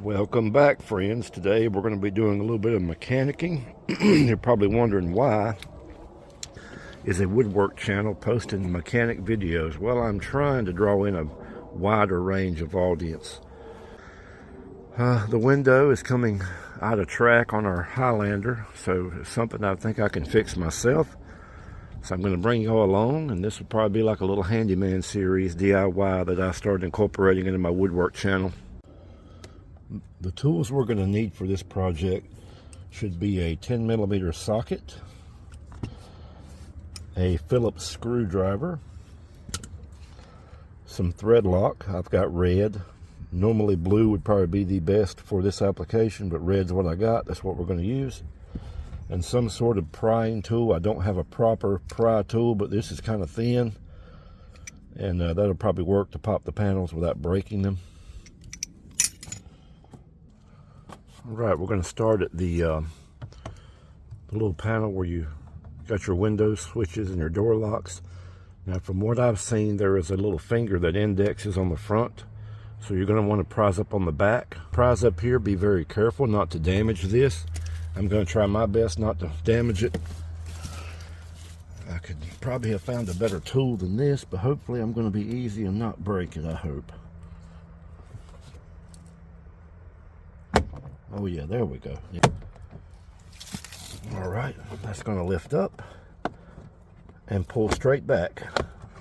Welcome back, friends. Today we're going to be doing a little bit of mechanicking. You're probably wondering why is a woodwork channel posting mechanic videos. Well, I'm trying to draw in a wider range of audience. The window is coming out of track on our Highlander, so it's something I think I can fix myself. So I'm going to bring you all along, and this will probably be like a little handyman series DIY that I started incorporating into my woodwork channel. The tools we're going to need for this project should be a 10mm socket, a Phillips screwdriver, some thread lock. I've got red. Normally blue would probably be the best for this application, but red's what I got. That's what we're going to use. And some sort of prying tool. I don't have a proper pry tool, but this is kind of thin, and that'll probably work to pop the panels without breaking them. All right, we're going to start at the little panel where you got your window switches and your door locks. Now, from what I've seen, there is a little finger that indexes on the front, so you're going to want to prise up on the back. Prise up here, be very careful not to damage this. I'm going to try my best not to damage it. I could probably have found a better tool than this, but hopefully I'm going to be easy and not break it, I hope. Oh yeah, there we go. Yeah. All right, that's going to lift up and pull straight back.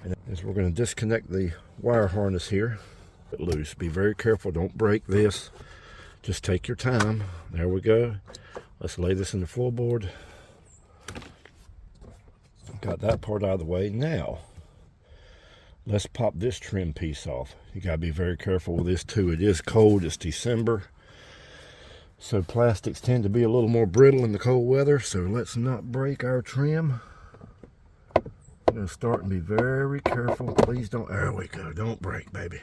And as we're going to disconnect the wire harness here, it loose. Be very careful, don't break this. Just take your time. There we go. Let's lay this in the floorboard. Got that part out of the way. Now, let's pop this trim piece off. You gotta be very careful with this too. It is cold, it's December. So plastics tend to be a little more brittle in the cold weather, so let's not break our trim. I'm gonna start and be very careful. Please don't, there we go, don't break, baby.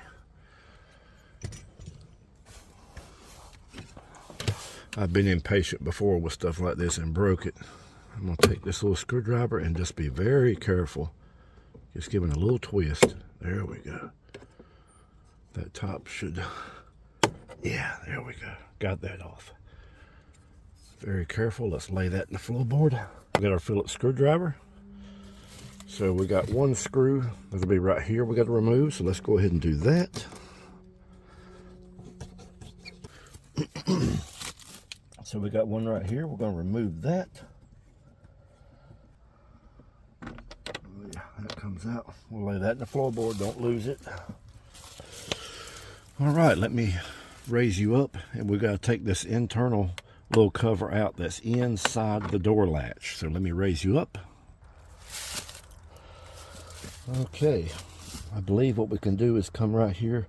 I've been impatient before with stuff like this and broke it. I'm gonna take this little screwdriver and just be very careful. Just giving a little twist. There we go. That top should, yeah, there we go. Got that off. Very careful. Let's lay that in the floorboard. We got our Phillips screwdriver. So we got one screw that'll be right here we got to remove. So let's go ahead and do that. So we got one right here. We're going to remove that. Oh yeah, that comes out. We'll lay that in the floorboard. Don't lose it. All right, let me raise you up, and we've got to take this internal little cover out that's inside the door latch. So let me raise you up. Okay, I believe what we can do is come right here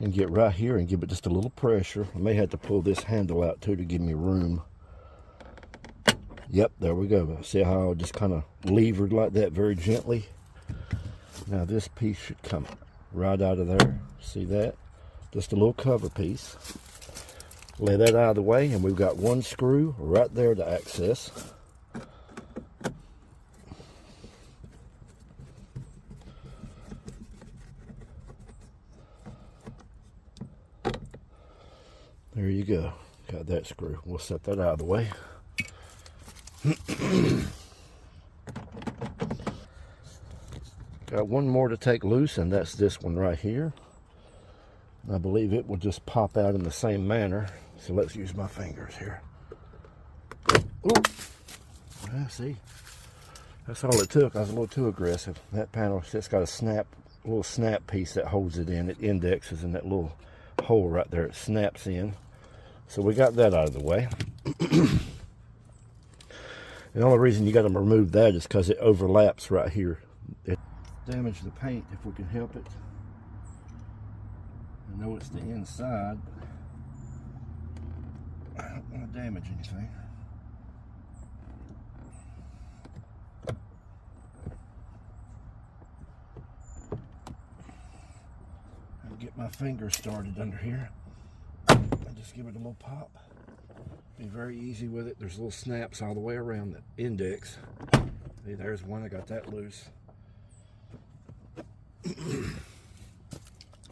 and get right here and give it just a little pressure. I may have to pull this handle out too to give me room. Yep, there we go. See how I just kind of levered like that very gently? Now this piece should come right out of there. See that? Just a little cover piece. Lay that out of the way, and we've got one screw right there to access. There you go. Got that screw. We'll set that out of the way. Got one more to take loose, and that's this one right here. I believe it will just pop out in the same manner. So let's use my fingers here. Ooh. Yeah, see? That's all it took. I was a little too aggressive. That panel just got a little snap piece that holds it in. It indexes in that little hole right there. It snaps in. So we got that out of the way. The only reason you got to remove that is because it overlaps right here. It damaged the paint if we can help it. I know it's the inside, but I don't want to damage anything. I'll get my fingers started under here and just give it a little pop. Be very easy with it. There's little snaps all the way around the index. See, there's one. I got that loose.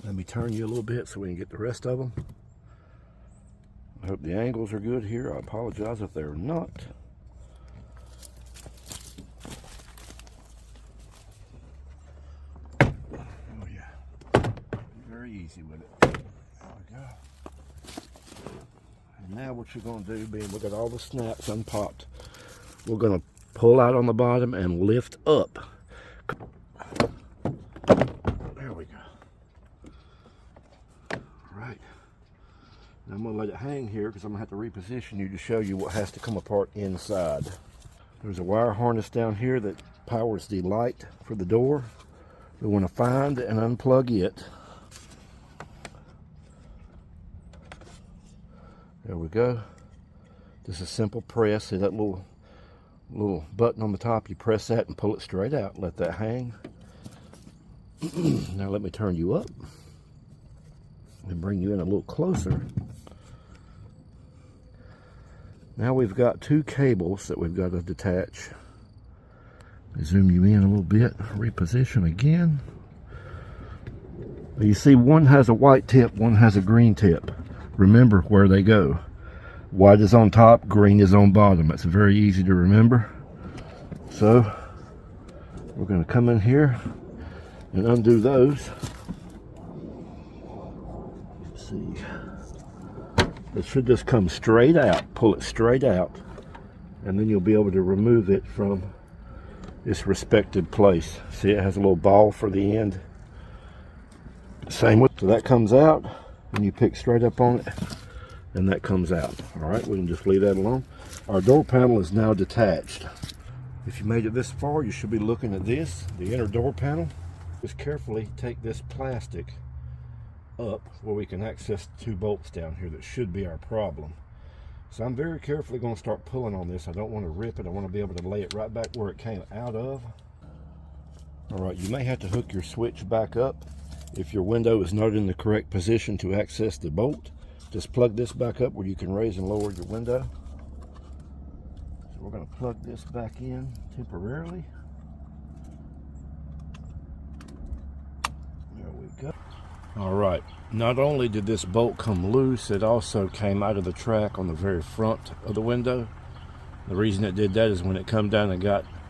Let me turn you a little bit so we can get the rest of them. I hope the angles are good here. I apologize if they're not. Oh yeah, very easy with it. There we go. And now what you're going to do, being we got all the snaps unpopped, we're going to pull out on the bottom and lift up. There we go. All right. Now I'm going to let it hang here because I'm going to have to reposition you to show you what has to come apart inside. There's a wire harness down here that powers the light for the door. We want to find and unplug it. There we go. Just a simple press. See that little button on the top? You press that and pull it straight out. Let that hang. Now let me turn you up and bring you in a little closer. Now we've got two cables that we've got to detach. Zoom you in a little bit, reposition again. You see one has a white tip, one has a green tip. Remember where they go. White is on top, green is on bottom. It's very easy to remember. So we're going to come in here and undo those. Let's see. It should just come straight out. Pull it straight out, and then you'll be able to remove it from its respective place. See, it has a little ball for the end. Same with, so that comes out, and you pick straight up on it, and that comes out. All right, we can just leave that alone. Our door panel is now detached. If you made it this far, you should be looking at this, the inner door panel. Just carefully take this plastic up where we can access two bolts down here. That should be our problem. So I'm very carefully going to start pulling on this. I don't want to rip it. I want to be able to lay it right back where it came out of. All right, you may have to hook your switch back up if your window is not in the correct position to access the bolt. Just plug this back up where you can raise and lower your window. So we're going to plug this back in temporarily. There we go. All right, not only did this bolt come loose, it also came out of the track on the very front of the window. The reason it did that is when it come down and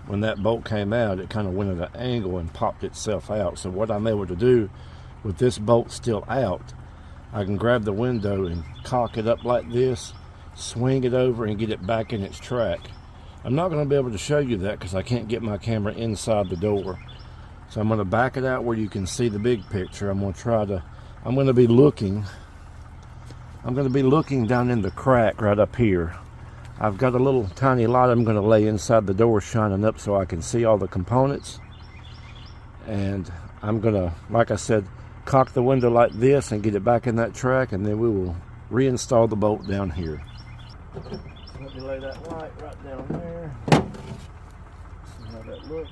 when that bolt came out, it kind of went at an angle and popped itself out. So what I'm able to do with this bolt still out, I can grab the window and cock it up like this, swing it over and get it back in its track. I'm not going to be able to show you that because I can't get my camera inside the door. So I'm going to back it out where you can see the big picture. I'm going to be looking down in the crack right up here. I've got a little tiny light I'm going to lay inside the door shining up so I can see all the components. And I'm going to, like I said, cock the window like this and get it back in that track, and then we will reinstall the bolt down here. Let me lay that light right down there. See how that looks.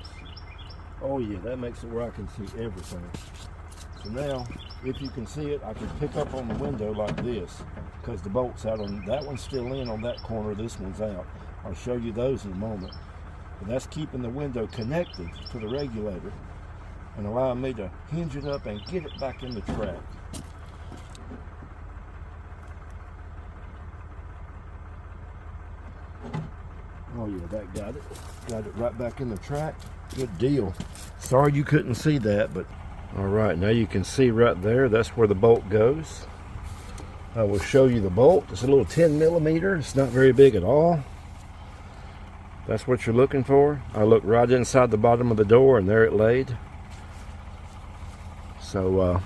Oh yeah, that makes it where I can see everything. So now, if you can see it, I can pick up on the window like this because the bolt's out on, that one's still in on that corner, this one's out. I'll show you those in a moment. But that's keeping the window connected to the regulator and allowing me to hinge it up and get it back in the track. Oh yeah, that got it. Got it right back in the track. Good deal. Sorry you couldn't see that, but all right, now you can see right there, that's where the bolt goes. I will show you the bolt. It's a little 10mm. It's not very big at all. That's what you're looking for. I looked right inside the bottom of the door and there it laid. So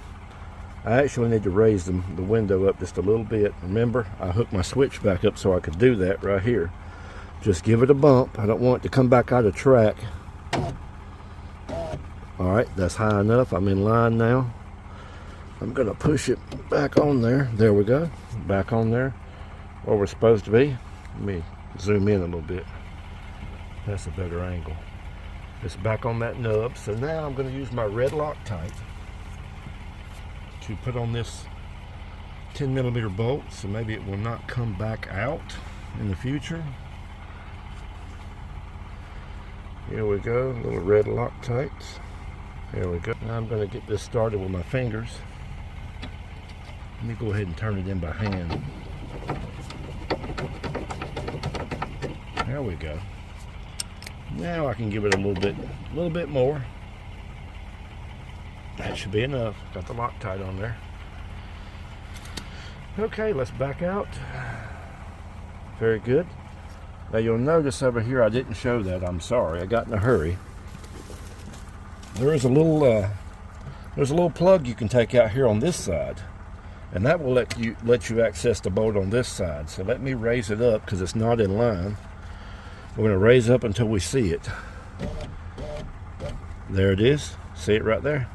I actually need to raise the window up just a little bit. Remember, I hooked my switch back up so I could do that right here. Just give it a bump. I don't want it to come back out of track. All right, that's high enough. I'm in line now. I'm gonna push it back on there. There we go, back on there where we're supposed to be. Let me zoom in a little bit. That's a better angle. It's back on that nub. So now I'm gonna use my red Loctite to put on this 10mm bolt so maybe it will not come back out in the future. Here we go, little red Loctites. There we go. Now I'm going to get this started with my fingers. Let me go ahead and turn it in by hand. There we go. Now I can give it a little bit more. That should be enough. Got the Loctite on there. Okay, let's back out. Very good. Now you'll notice over here I didn't show that. I'm sorry. I got in a hurry. There is a little there's a little plug you can take out here on this side, and that will let you access the bolt on this side. So let me raise it up because it's not in line. We're going to raise up until we see it. There it is. See it right there?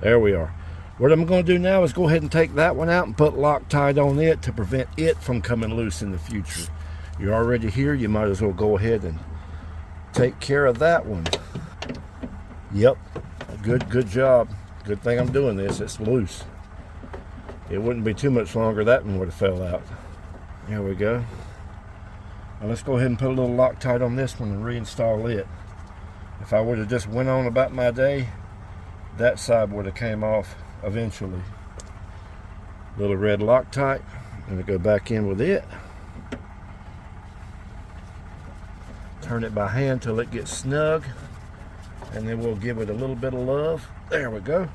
There we are. What I'm going to do now is go ahead and take that one out and put Loctite on it to prevent it from coming loose in the future. You're already here, you might as well go ahead and take care of that one. Yep, good job. Good thing I'm doing this, it's loose. It wouldn't be too much longer, that one would have fell out. There we go. Now let's go ahead and put a little Loctite on this one and reinstall it. If I would have just went on about my day, that side would have came off eventually. Little red Loctite. I'm going to go back in with it. Turn it by hand till it gets snug, and then we'll give it a little bit of love. There we go.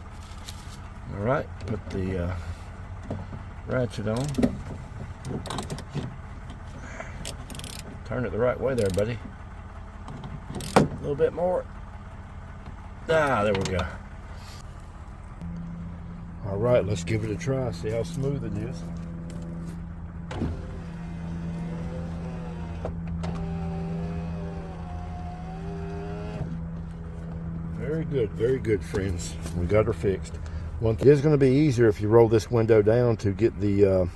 All right, put the ratchet on. Turn it the right way there, buddy. A little bit more. Ah, there we go. All right, let's give it a try. See how smooth it is. Very good, friends. We got her fixed. It is going to be easier if you roll this window down to get the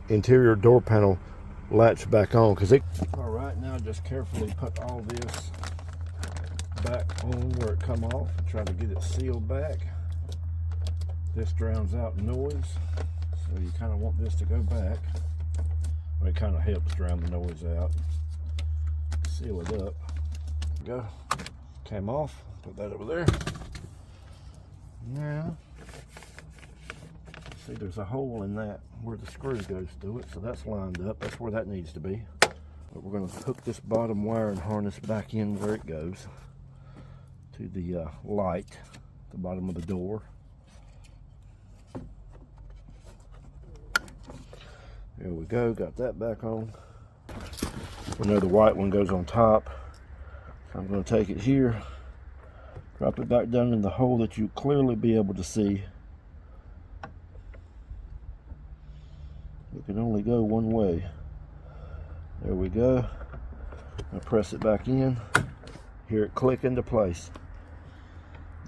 interior door panel latch back on, because it. All right, now just carefully put all this back on where it come off and try to get it sealed back. This drowns out noise, so you kind of want this to go back. Well, it kind of helps drown the noise out. Seal it up. Go. Came off. Put that over there. Now, see, there's a hole in that where the screw goes through it, so that's lined up. That's where that needs to be. But we're going to hook this bottom wire and harness back in where it goes to the light at the bottom of the door. There we go. Got that back on. We know the white one goes on top. So I'm going to take it here. Drop it back down in the hole that you clearly be able to see. It can only go one way. There we go. Now press it back in. Hear it click into place.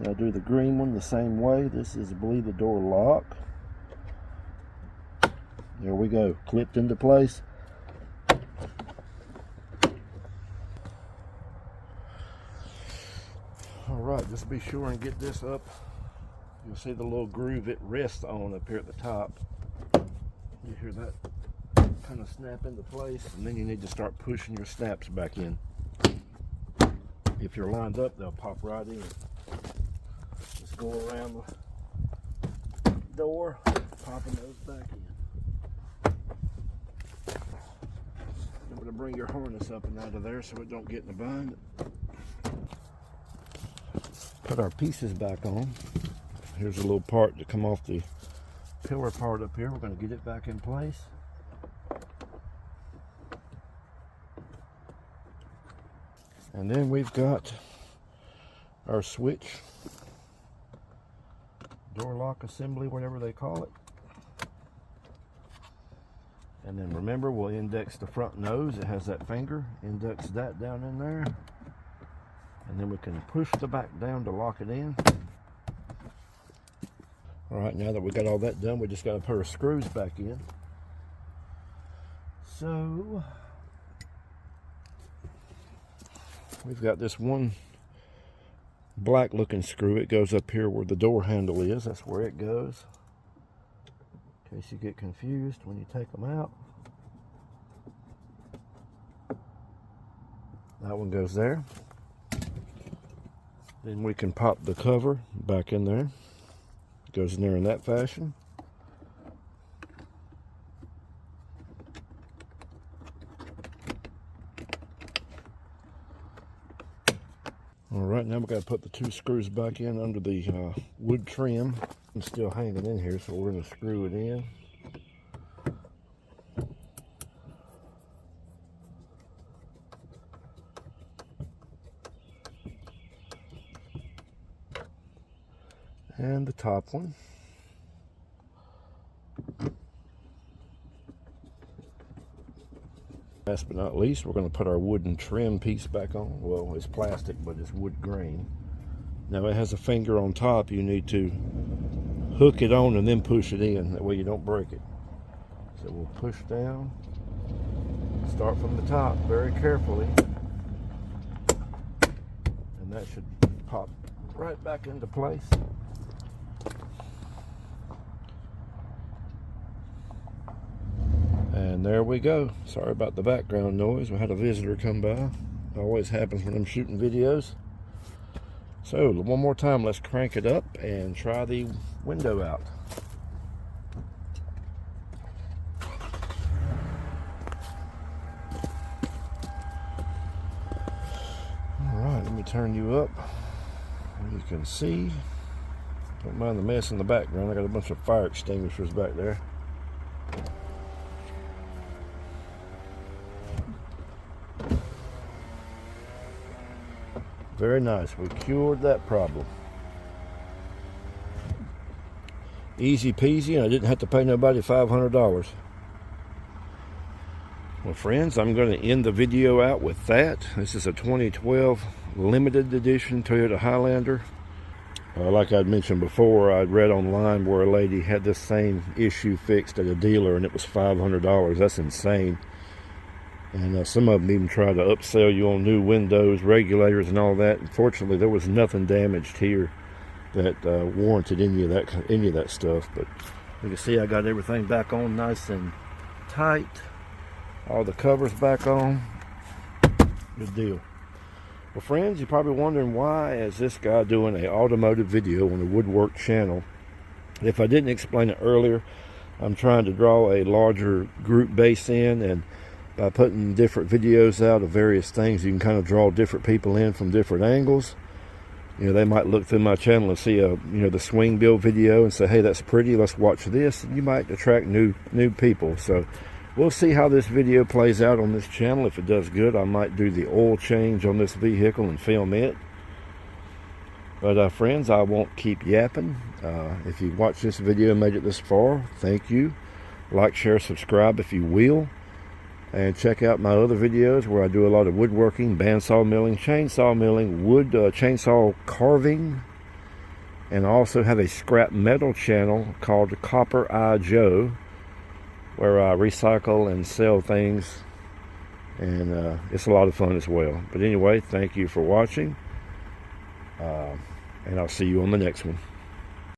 Now do the green one the same way. This is, I believe, the door lock. There we go. Clipped into place. Alright, just be sure and get this up. You'll see the little groove it rests on up here at the top. You hear that kind of snap into place, and then you need to start pushing your snaps back in. If you're lined up, they'll pop right in. Just go around the door, popping those back in. Remember to bring your harness up and out of there so it don't get in the bind. Put our pieces back on. Here's a little part to come off the pillar part up here. We're going to get it back in place. And then we've got our switch, door lock assembly, whatever they call it. And then remember, we'll index the front nose. It has that finger. Index that down in there. And then we can push the back down to lock it in. All right, now that we got all that done, we just got to put our screws back in. So we've got this one black looking screw. It goes up here where the door handle is. That's where it goes. In case you get confused when you take them out. That one goes there. Then we can pop the cover back in there. It goes in there in that fashion. All right, now we've got to put the 2 screws back in under the wood trim. It's still hanging in here, so we're going to screw it in. And the top one. Last but not least, we're going to put our wooden trim piece back on. Well, it's plastic, but it's wood grain. Now it has a finger on top. You need to hook it on and then push it in. That way you don't break it. So we'll push down. Start from the top very carefully. And that should pop right back into place. And there we go. Sorry about the background noise. We had a visitor come by. It always happens when I'm shooting videos. So one more time, let's crank it up and try the window out. Alright, let me turn you up. You can see. Don't mind the mess in the background. I got a bunch of fire extinguishers back there. Very nice. We cured that problem. Easy peasy, and I didn't have to pay nobody $500. Well, friends, I'm going to end the video out with that. This is a 2012 limited edition Toyota Highlander. Like I'd mentioned before, I'd read online where a lady had this same issue fixed at a dealer, and it was $500. That's insane. And some of them even try to upsell you on new windows, regulators, and all that. Unfortunately, there was nothing damaged here that warranted any of that stuff. But you can see I got everything back on nice and tight. All the covers back on. Good deal. Well, friends, you're probably wondering, why is this guy doing an automotive video on the Woodwork channel? If I didn't explain it earlier, I'm trying to draw a larger group base in, and by putting different videos out of various things, you can kind of draw different people in from different angles. You know, they might look through my channel and see the swing build video and say, hey, that's pretty, let's watch this. And you might attract new people. So we'll see how this video plays out on this channel. If it does good, I might do the oil change on this vehicle and film it. But friends, I won't keep yapping. If you watched this video and made it this far, thank you. Like, share, subscribe if you will. And check out my other videos where I do a lot of woodworking, bandsaw milling, chainsaw milling, wood chainsaw carving. And I also have a scrap metal channel called Copper Eye Joe, where I recycle and sell things. And it's a lot of fun as well. But anyway, thank you for watching. And I'll see you on the next one.